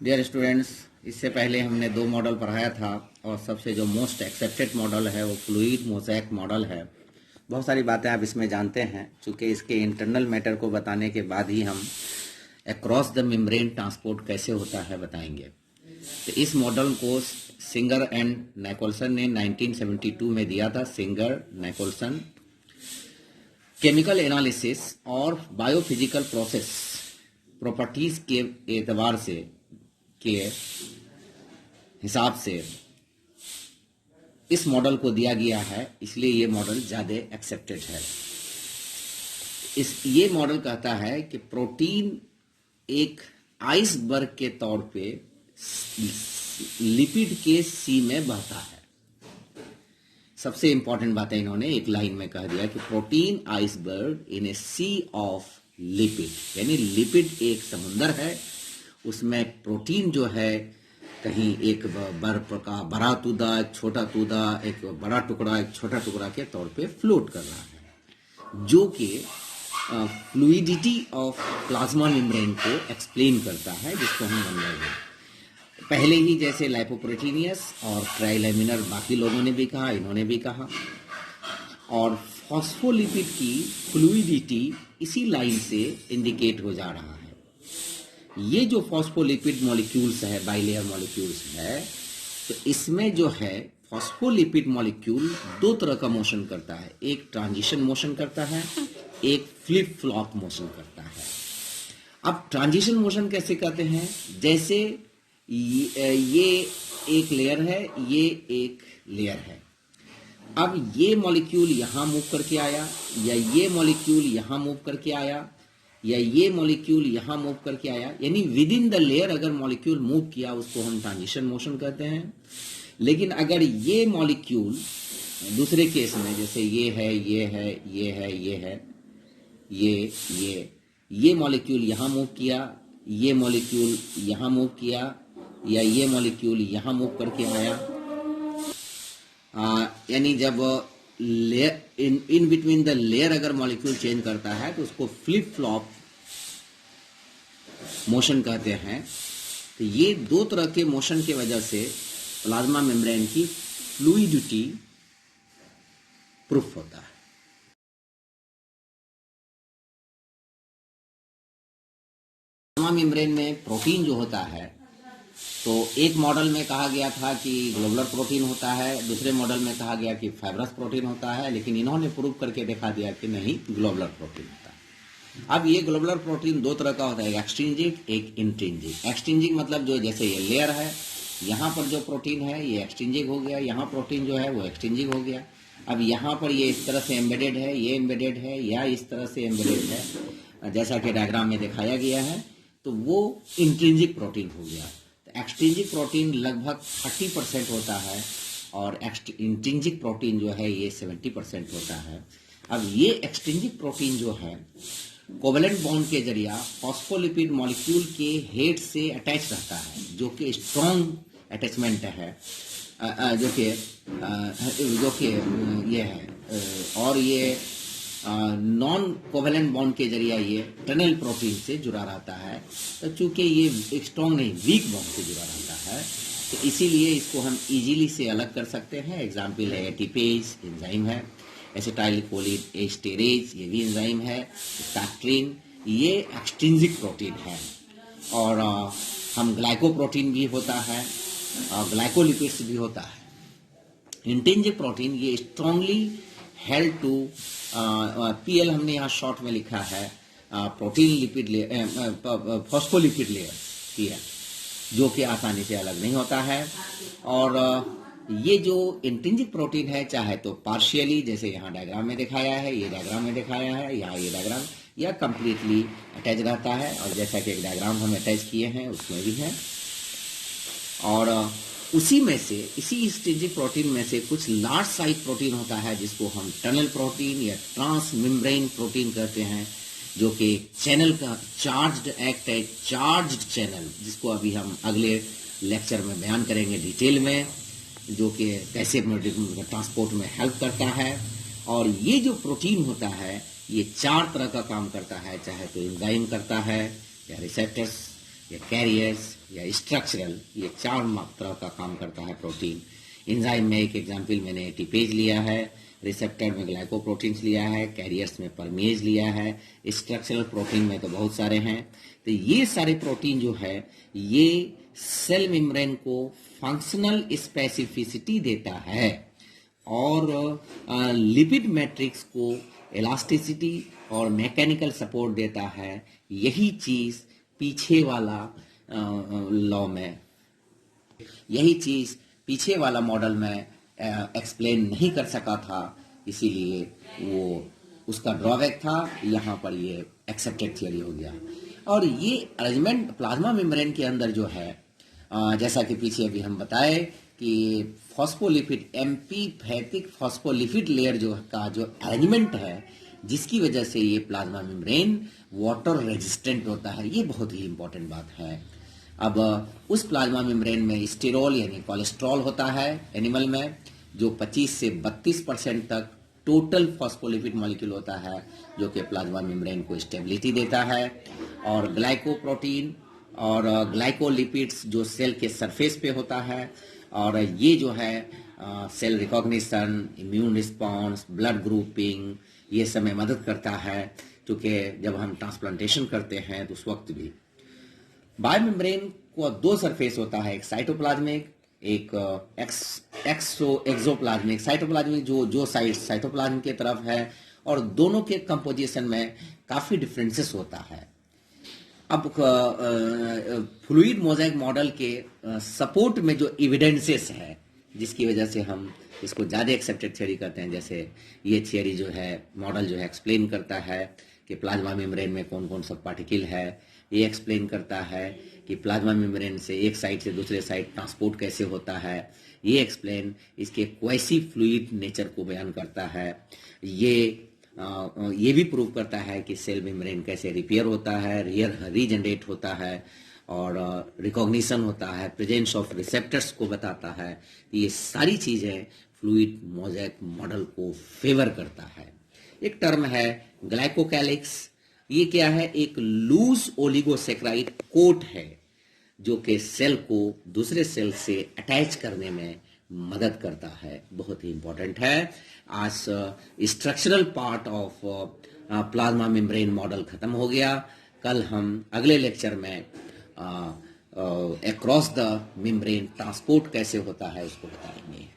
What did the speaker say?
Dear students, इससे पहले हमने दो मॉडल पढ़ाया था और सबसे जो मोस्ट एक्सेप्टेड मॉडल है वो फ्लूइड मोज़ेक मॉडल है। बहुत सारी बातें आप इसमें जानते हैं, चूँकि इसके इंटरनल मैटर को बताने के बाद ही हम अक्रॉस द मेम्ब्रेन ट्रांसपोर्ट कैसे होता है बताएंगे। तो इस मॉडल को सिंगर एंड निकोलसन ने 1972 में दिया था। सिंगर, निकोलसन केमिकल एनालिसिस और बायोफिजिकल प्रोसेस प्रॉपर्टीज के एतबार से के हिसाब से इस मॉडल को दिया गया है, इसलिए ये मॉडल ज़्यादा एक्सेप्टेड है। ये मॉडल कहता है कि प्रोटीन एक आइसबर्ग के तौर पे लिपिड के सी में बहता है। सबसे इंपॉर्टेंट बातें इन्होंने एक लाइन में कह दिया कि protein iceberg in a sea of lipid, यानी लिपिड एक समुंदर है, उसमें प्रोटीन जो है कहीं एक बर्फ का बड़ा तूदा, एक छोटा तूदा, एक बड़ा टुकड़ा, एक छोटा टुकड़ा के तौर पे फ्लोट कर रहा है, जो कि फ्लूइडिटी ऑफ प्लाज्मा मेम्ब्रेन को एक्सप्लेन करता है, जिसको हम मान रहे हैं। पहले ही जैसे लाइपोप्रोटीनियस और ट्राइलेमिनर बाकी लोगों ने भी कहा, इन्होंने भी कहा, और फॉस्फोलिपिड की फ्लूइडिटी इसी लाइन से इंडिकेट हो जा रहा है। ये जो फॉस्फोलिपिड मॉलिक्यूल्स है, बाइलेयर मॉलिक्यूल्स है, तो इसमें जो है फॉस्फोलिपिड मॉलिक्यूल दो तरह का मोशन करता है। एक ट्रांजिशन मोशन करता है, एक फ्लिप फ्लॉप मोशन करता है। अब ट्रांजिशन मोशन कैसे करते हैं? जैसे ये एक लेयर है, ये एक लेयर है। अब ये मॉलिक्यूल यहाँ मूव करके आया, या ये मॉलिक्यूल यहाँ मूव करके आया, या ये मॉलिक्यूल यहाँ मूव करके आया, यानी विद इन द लेयर अगर मॉलिक्यूल मूव किया उसको हम ट्रांजिशन मोशन कहते हैं। लेकिन अगर ये मॉलिक्यूल दूसरे केस में, जैसे ये है, ये है, ये है, ये है, ये मॉलिक्यूल यहाँ मूव किया, ये मॉलिक्यूल यहाँ मूव किया, या ये मॉलिक्यूल यहाँ मूव करके आया, यानी जब layer in between the layer अगर मॉलिक्यूल चेंज करता है तो उसको फ्लिप फ्लॉप मोशन कहते हैं। तो ये दो तरह के मोशन की वजह से प्लाज्मा मेम्ब्रेन की फ्लूइडिटी प्रूफ होता है। प्लाज्मा मेम्ब्रेन में प्रोटीन जो होता है, तो एक मॉडल में कहा गया था कि ग्लोबुलर प्रोटीन होता है, दूसरे मॉडल में कहा गया कि फाइब्रस प्रोटीन होता है, लेकिन इन्होंने प्रूव करके दिखा दिया कि नहीं, ग्लोबुलर प्रोटीन होता है। अब ये ग्लोबुलर प्रोटीन दो तरह का होता है, एक एक्सट्रिंजिक, एक इंट्रिंजिक। एक्सट्रिंजिक मतलब जो जैसे ये लेयर है, यहाँ पर जो प्रोटीन है ये एक्सट्रिंजिक हो गया, यहाँ प्रोटीन जो है वो एक्सट्रिंजिक हो गया। अब यहाँ पर ये इस तरह से एम्बेडेड है, ये एम्बेडेड है, या इस तरह से एम्बेडेड है, जैसा कि डायग्राम में दिखाया गया है, तो वो इंट्रिंजिक प्रोटीन हो गया। एक्सट्रिंजिक प्रोटीन लगभग 30% होता है और इंट्रिंजिक प्रोटीन जो है ये 70% होता है। अब ये एक्सट्रिंजिक प्रोटीन जो है कोवेलेंट बॉन्ड के जरिए फॉस्फोलिपिड मॉलिक्यूल के हेड से अटैच रहता है, जो कि स्ट्रॉन्ग अटैचमेंट है, जो कि ये है, और ये नॉन कोवेलेंट बॉन्ड के जरिए ये टनल प्रोटीन से जुड़ा रहता है। तो चूंकि ये स्ट्रॉन्ग नहीं, वीक बॉन्ड से जुड़ा रहता है, तो इसीलिए इसको हम इजीली से अलग कर सकते हैं। एग्जाम्पल है एटीपेज एंजाइम है, एसिटाइल कोलिन एस्टेरेज ये भी एंजाइम है, पैक्ट्रिन ये एक्सट्रिंजिक प्रोटीन है, और हम ग्लाइकोप्रोटीन भी होता है, ग्लाइकोलिपिड्स भी होता है। इंट्रिंजिक प्रोटीन ये स्ट्रांगली हेल्ड टू पीएल हमने यहाँ शॉर्ट में लिखा है, protein lipid layer, phospholipid layer PL, जो कि आसानी से अलग नहीं होता है। और ये जो इंट्रिंजिक प्रोटीन है, चाहे तो पार्शियली जैसे यहाँ डायग्राम में दिखाया है, ये डायग्राम में दिखाया है, यहाँ ये डायग्राम, या कंप्लीटली अटैच रहता है, और जैसा कि एक डायग्राम हम अटैच किए हैं उसमें भी है। और उसी में से, इसी इंट्रिंजिक प्रोटीन में से कुछ लार्ज साइज प्रोटीन होता है जिसको हम टनल प्रोटीन या ट्रांस मेम्ब्रेन प्रोटीन कहते हैं, जो कि चैनल का चार्ज्ड एक्ट है, चार्ज्ड चैनल, जिसको अभी हम अगले लेक्चर में बयान करेंगे डिटेल में, जो कि कैसे ट्रांसपोर्ट में हेल्प करता है। और ये जो प्रोटीन होता है ये चार तरह का काम करता है, चाहे तो एंजाइम करता है, या रिसेप्टर्स, या कैरियर्स, या स्ट्रक्चरल, ये 4 तरह का काम करता है प्रोटीन। एंजाइम में एक एग्जाम्पल मैंने एटीपेज लिया है, रिसेप्टर में ग्लाइकोप्रोटीन्स लिया है, कैरियर्स में परमेज लिया है, स्ट्रक्चरल प्रोटीन में तो बहुत सारे हैं। तो ये सारे प्रोटीन जो है ये सेल मेम्ब्रेन को फंक्शनल स्पेसिफिसिटी देता है और लिपिड मैट्रिक्स को इलास्टिसिटी और मैकेनिकल सपोर्ट देता है। यही चीज पीछे वाला लॉ में, यही चीज पीछे वाला मॉडल में एक्सप्लेन नहीं कर सका था, इसीलिए वो उसका ड्रॉबैक था। यहाँ पर ये एक्सेप्टेड थियरी हो गया। और ये अरेंजमेंट प्लाज्मा मेम्ब्रेन के अंदर जो है, जैसा कि पीछे अभी हम बताए कि फॉस्फोलिपिड एम्फीपैथिक फॉस्फोलिपिड लेयर जो का जो अरेंजमेंट है, जिसकी वजह से ये प्लाज्मा मेम्ब्रेन वाटर रेजिस्टेंट होता है, ये बहुत ही इंपॉर्टेंट बात है। अब उस प्लाज्मा मेम्ब्रेन में स्टेरॉल यानी कोलेस्ट्रॉल होता है एनिमल में, जो 25 से 32% तक टोटल फॉस्फोलिपिड मॉलिक्यूल होता है, जो कि प्लाज्मा मेम्ब्रेन को स्टेबिलिटी देता है। और ग्लाइकोप्रोटीन और ग्लाइकोलिपिड्स जो सेल के सरफेस पे होता है, और ये जो है cell recognition, immune response, blood grouping, ये सब में मदद करता है, क्योंकि जब हम ट्रांसप्लांटेशन करते हैं तो उस वक्त भी। बायोमेम्ब्रेन को 2 सरफेस होता है, एक साइटोप्लाज्मिक, एक एक्सोप्लाज्मिक। साइटोप्लाज्मिक जो साइड साइटोप्लाज्म की तरफ है, और दोनों के कंपोजिशन में काफी डिफरेंसेस होता है। अब फ्लूइड मोज़ेक मॉडल के सपोर्ट में जो एविडेंसेस है, जिसकी वजह से हम इसको ज़्यादा एक्सेप्टेड थियरी करते हैं, जैसे ये थियरी जो है, मॉडल जो है एक्सप्लेन करता है कि प्लाज्मा मेम्ब्रेन में कौन कौन सा पार्टिकल है, ये एक्सप्लेन करता है कि प्लाज्मा मेम्ब्रेन से एक साइड से दूसरे साइड ट्रांसपोर्ट कैसे होता है, ये एक्सप्लेन इसके क्वासी फ्लूइड नेचर को बयान करता है। ये भी प्रूव करता है कि सेल मेम्ब्रेन कैसे रिपेयर होता है, रीजनरेट होता है, और रिकॉग्निशन होता है, प्रेजेंस ऑफ रिसेप्टर्स को बताता है। ये सारी चीजें फ्लूइड मोज़ेक मॉडल को फेवर करता है। एक टर्म है ग्लाइकोकैलिक्स। ये क्या है? एक लूज ओलिगोसेक्राइड कोट है, जो कि सेल को दूसरे सेल से अटैच करने में मदद करता है, बहुत ही इंपॉर्टेंट है। आज structural part of plasma membrane model खत्म हो गया। कल हम अगले लेक्चर में अक्रॉस द मेम्ब्रेन ट्रांसपोर्ट कैसे होता है उसको बताएंगे।